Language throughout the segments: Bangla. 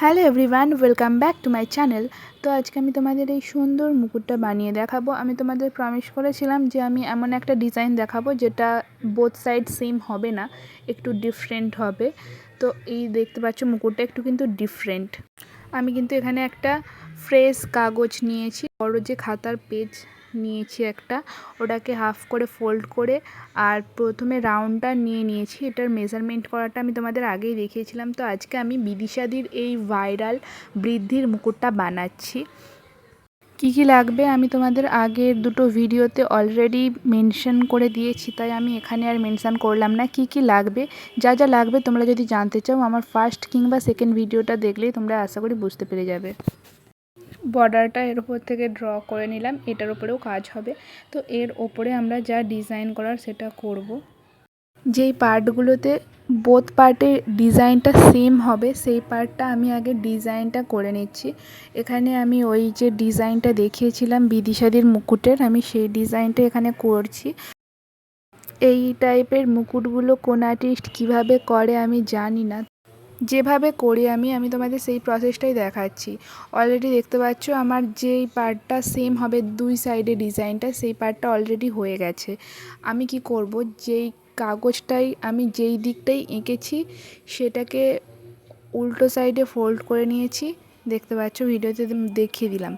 Hello everyone, welcome back to my channel. তো আজকে আমি তোমাদের এই সুন্দর মুকুটটা বানিয়ে দেখাবো। আমি তোমাদের প্রমিস করেছিলাম যে আমি এমন একটা ডিজাইন দেখাবো যেটা বোথ সাইড সেম হবে না, একটু ডিফারেন্ট হবে। তো এই দেখতে পাচ্ছ মুকুটটা একটু কিন্তু ডিফারেন্ট। আমি কিন্তু এখানে একটা ফ্রেশ কাগজ নিয়েছি, বড় যে খাতার পেজ নিয়েছি একটা, ওটাকে হাফ করে ফোল্ড করে আর প্রথমে রাউন্ডটা নিয়েছি। এটার মেজারমেন্ট করাটা আমি তোমাদের আগেই দেখিয়েছিলাম। তো আজকে আমি বিদিশাদির এই ভাইরাল বৃদ্ধির মুকুটটা বানাচ্ছি। কী কী লাগবে আমি তোমাদের আগের দুটো ভিডিওতে অলরেডি মেনশন করে দিয়েছি, তাই আমি এখানে আর মেনশন করলাম না। কী কী লাগবে, যা যা লাগবে তোমরা যদি জানতে চাও আমার ফার্স্ট কিংবা সেকেন্ড ভিডিওটা দেখলেই তোমরা আশা করি বুঝতে পেরে যাবে। বর্ডারটা এর উপর থেকে ড্র করে নিলাম, এটার উপরেও কাজ হবে। তো এর ওপরে আমরা যা ডিজাইন করার সেটা করব। যেই পার্টগুলোতে বোথ পার্টে ডিজাইনটা সেম হবে সেই পার্টটা আমি আগে ডিজাইনটা করে নিচ্ছি। এখানে আমি ওই যে ডিজাইনটা দেখিয়েছিলাম বিদিশাদির মুকুটের, আমি সেই ডিজাইনটা এখানে করছি। এই টাইপের মুকুটগুলো কোন আর্টিস্ট কীভাবে করে আমি জানি না, যেভাবে করি আমি তোমাদের সেই প্রসেসটাই দেখাচ্ছি। অলরেডি দেখতে পাচ্ছ আমার যেই পার্টটা সেম হবে দুই সাইডে ডিজাইনটা, সেই পার্টটা অলরেডি হয়ে গেছে। আমি কি করব, যেই কাগজটাই আমি যেই দিকটাই এঁকেছি সেটাকে উল্টো সাইডে ফোল্ড করে নিয়েছি, দেখতে পাচ্ছ ভিডিওতে দেখিয়ে দিলাম।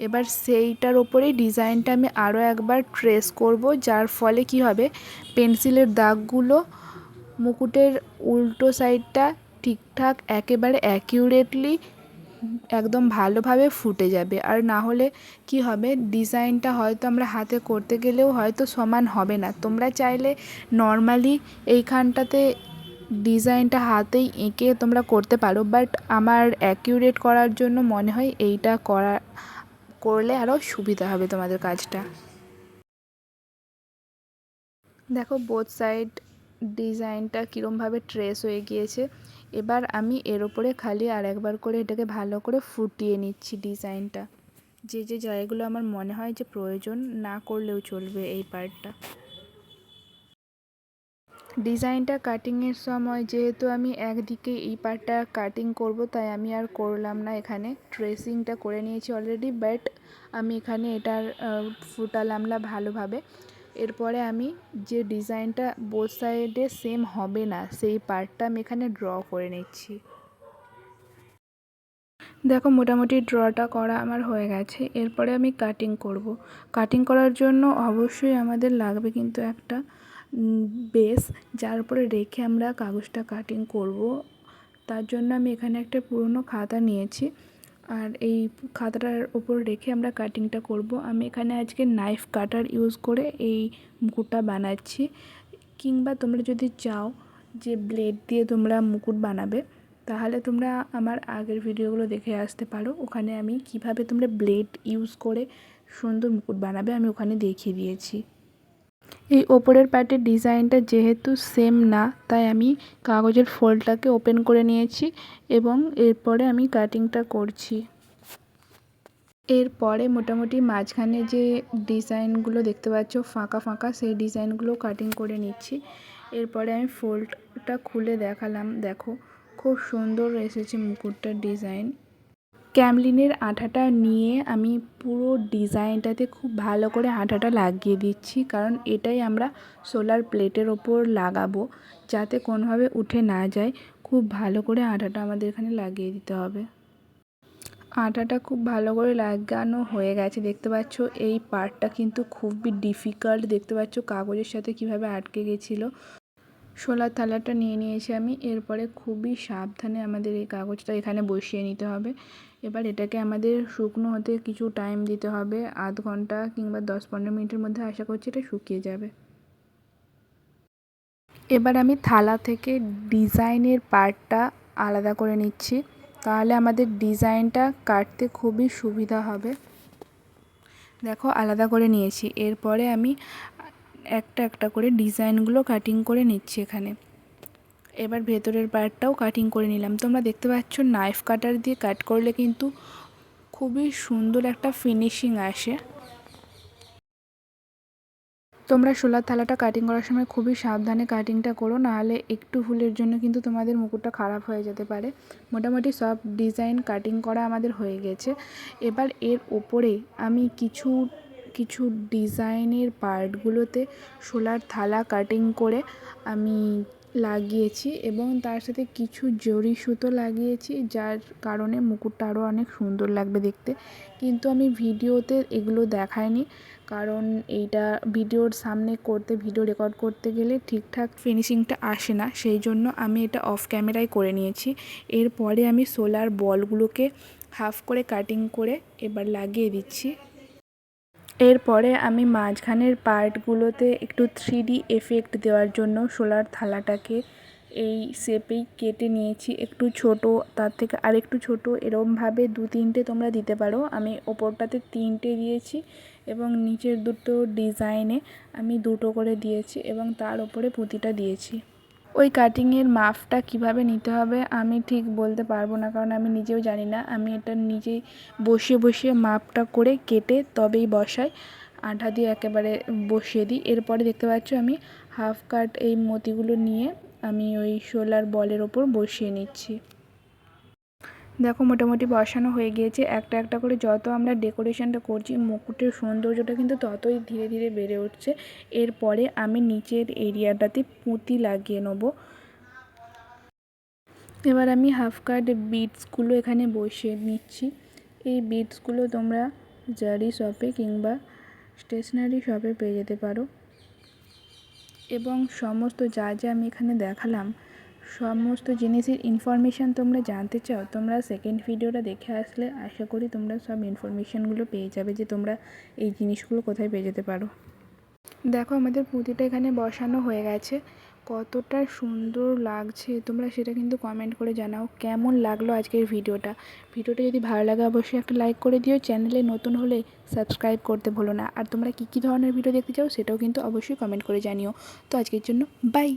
এবার সেইটার ওপরেই ডিজাইনটা আমি আরও একবার ট্রেস করব, যার ফলে কি হবে, পেন্সিলের দাগগুলো মুকুটের উল্টো সাইডটা ঠিকঠাক একেবারে অ্যাকিউরেটলি একদম ভালোভাবে ফুটে যাবে। আর না হলে কি হবে, ডিজাইনটা হয়তো আমরা হাতে করতে গেলেও হয়তো সমান হবে না। তোমরা চাইলে নর্মালি এইখানটাতে ডিজাইনটা হাতেই এঁকে তোমরা করতে পারো, বাট আমার অ্যাকিউরেট করার জন্য মনে হয় এইটা করলে আরও সুবিধা হবে তোমাদের কাজটা। দেখো বোথ সাইড ডিজাইনটা কীরমভাবে ট্রেস হয়ে গিয়েছে। এবার আমি এর ওপরে খালি আর একবার করে এটাকে ভালো করে ফুটিয়ে নিচ্ছি ডিজাইনটা। যে যে জায়গাগুলো আমার মনে হয় যে প্রয়োজন, না করলেও চলবে এই পার্টটা। ডিজাইনটা কাটিংয়ের সময় যেহেতু আমি একদিকে এই পার্টটা কাটিং করব, তাই আমি আর করলাম না, এখানে ট্রেসিংটা করে নিয়েছি অলরেডি। বাট আমি এখানে এটার ফুটালাম না ভালোভাবে। এরপরে আমি যে ডিজাইনটা বোথ সাইডে সেম হবে না সেই পার্টটা আমি এখানে ড্র করে নিচ্ছি। দেখো মোটামুটি ড্রটা করা আমার হয়ে গেছে। এরপরে আমি কাটিং করব। কাটিং করার জন্য অবশ্যই আমাদের লাগবে কিন্তু একটা বেস, যার উপরে রেখে আমরা কাগজটা কাটিং করব। তার জন্য আমি এখানে একটা পুরনো খাতা নিয়েছি, আর এই খাতাটার উপর রেখে আমরা কাটিংটা করব। আমি এখানে আজকে নাইফ কাটার ইউজ করে এই মুকুটটা বানাচ্ছি, কিংবা তোমরা যদি চাও যে ব্লেড দিয়ে তোমরা মুকুট বানাবে, তাহলে তোমরা আমার আগের ভিডিওগুলো দেখে আসতে পারো। ওখানে আমি কিভাবে তোমরা ব্লেড ইউজ করে সুন্দর মুকুট বানাবে আমি ওখানে দেখিয়ে দিয়েছি। এই ওপরের পার্টের ডিজাইনটা যেহেতু সেম না, তাই আমি কাগজের ফোল্ডটাকে ওপেন করে নিয়েছি এবং এরপরে আমি কাটিংটা করছি। এরপরে মোটামুটি মাঝখানে যে ডিজাইনগুলো দেখতে পাচ্ছ ফাঁকা ফাঁকা, সেই ডিজাইনগুলো কাটিং করে নিচ্ছি। এরপরে আমি ফোল্ডটা খুলে দেখালাম, দেখো খুব সুন্দর এসেছে মুকুটটার ডিজাইন। ক্যামলিনের আঠাটা নিয়ে আমি পুরো ডিজাইনটাতে খুব ভালো করে আঠাটা লাগিয়ে দিচ্ছি, কারণ এটাই আমরা সোলার প্লেটের ওপর লাগাবো, যাতে কোনোভাবে উঠে না যায়। খুব ভালো করে আঠাটা আমাদের এখানে লাগিয়ে দিতে হবে। আটাটা খুব ভালো করে লাগানো হয়ে গেছে, দেখতে পাচ্ছ এই পার্টটা কিন্তু খুবই ডিফিকাল্ট। দেখতে পাচ্ছ কাগজের সাথে কিভাবে আটকে গেছিলো। শোলার থালাটা নিয়ে নিয়েছি আমি। এরপরে খুবই সাবধানে আমাদের এই কাগজটা এখানে বসিয়ে নিতে হবে। এবার এটাকে আমাদের শুকনো হতে কিছু টাইম দিতে হবে, আধ ঘন্টা কিংবা 10-15 মিনিটের মধ্যে আশা করছি এটা শুকিয়ে যাবে। এবার আমি থালা থেকে ডিজাইনের পার্টটা আলাদা করে নিচ্ছি, তাহলে আমাদের ডিজাইনটা কাটতে খুবই সুবিধা হবে। দেখো আলাদা করে নিয়েছি। এরপরে আমি একটা একটা করে ডিজাইনগুলো কাটিং করে নিচ্ছি এখানে। এবার ভেতরের পার্টটাও কাটিং করে নিলাম। তোমরা দেখতে পাচ্ছ নাইফ কাটার দিয়ে কাট করলে কিন্তু খুবই সুন্দর একটা ফিনিশিং আসে। তোমরা শোলার থালাটা কাটিং করার সময় খুবই সাবধানে কাটিংটা করো, নাহলে একটু ভুলের জন্য কিন্তু তোমাদের মুকুটটা খারাপ হয়ে যেতে পারে। মোটামুটি সব ডিজাইন কাটিং করা আমাদের হয়ে গেছে। এবার এর ওপরে আমি কিছু কিছু ডিজাইনের পার্টগুলোতে শোলার থালা কাটিং করে আমি লাগিয়েছি এবং তার সাথে কিছু জরি সুতো লাগিয়েছি, যার কারণে মুকুটটা আরও অনেক সুন্দর লাগবে দেখতে। কিন্তু আমি ভিডিওতে এগুলো দেখাইনি, কারণ এইটা ভিডিওর সামনে করতে, ভিডিও রেকর্ড করতে গেলে ঠিকঠাক ফিনিশিংটা আসে না, সেই জন্য আমি এটা অফ ক্যামেরায় করে নিয়েছি। এরপরে আমি সোলার বলগুলোকে হাফ করে কাটিং করে এবার লাগিয়ে দিচ্ছি। এরপরে আমি মাঝখানের পার্টগুলোতে একটু 3D এফেক্ট দেওয়ার জন্য সোলার থালাটাকে এই শেপেই কেটে নিয়েছি, একটু ছোট, তার থেকে আরেকটু ছোট, এরকমভাবে 2-3টে তোমরা দিতে পারো। আমি ওপরটাতে 3টে দিয়েছি এবং নিচের দুটো ডিজাইনে আমি 2টো করে দিয়েছি এবং তার ওপরে পুঁতিটা দিয়েছি। ওই কাটিংয়ের মাপটা কিভাবে নিতে হবে আমি ঠিক বলতে পারবো না, কারণ আমি নিজেও জানি না। আমি এটা নিজেই বসিয়ে বসিয়ে মাপটা করে কেটে তবেই বসাই, আঠা দিয়ে একেবারে বসিয়ে দিই। এরপরে দেখতে পাচ্ছ আমি হাফ কাট এই মতিগুলো নিয়ে আমি ওই শোলার বলের ওপর বসিয়ে নিচ্ছি। দেখো মোটামুটি বসানো হয়ে গিয়েছে। একটা একটা করে যত আমরা ডেকোরেশনটা করছি, মুকুটের সৌন্দর্যটা কিন্তু ততই ধীরে ধীরে বেড়ে উঠছে। এরপরে আমি নিচের এরিয়াটাতে পুঁতি লাগিয়ে নেব। এবার আমি হাফ কাট বিটসগুলো এখানে বসিয়ে নিচ্ছি। এই বিটসগুলো তোমরা জারি শপে কিংবা স্টেশনারি শপে পেয়ে যেতে পারো। এবং সমস্ত যা যা আমি এখানে দেখালাম, সমস্ত জিনিসের ইনফরমেশান তোমরা জানতে চাও, তোমরা সেকেন্ড ভিডিওটা দেখে আসলে আশা করি তোমরা সব ইনফরমেশানগুলো পেয়ে যাবে যে তোমরা এই জিনিসগুলো কোথায় পেয়ে যেতে পারো। দেখো আমাদের পুঁতিটা এখানে বসানো হয়ে গেছে। কতটা সুন্দর লাগছে তোমরা সেটা কিন্তু কমেন্ট করে জানাও। কেমন লাগলো আজকের ভিডিওটা যদি ভালো লাগে অবশ্যই একটা লাইক করে দিও। চ্যানেলে নতুন হলে সাবস্ক্রাইব করতে ভুলো না। আর তোমরা কী কী ধরনের ভিডিও দেখতে চাও সেটাও কিন্তু অবশ্যই কমেন্ট করে জানিও। তো আজকের জন্য বাই।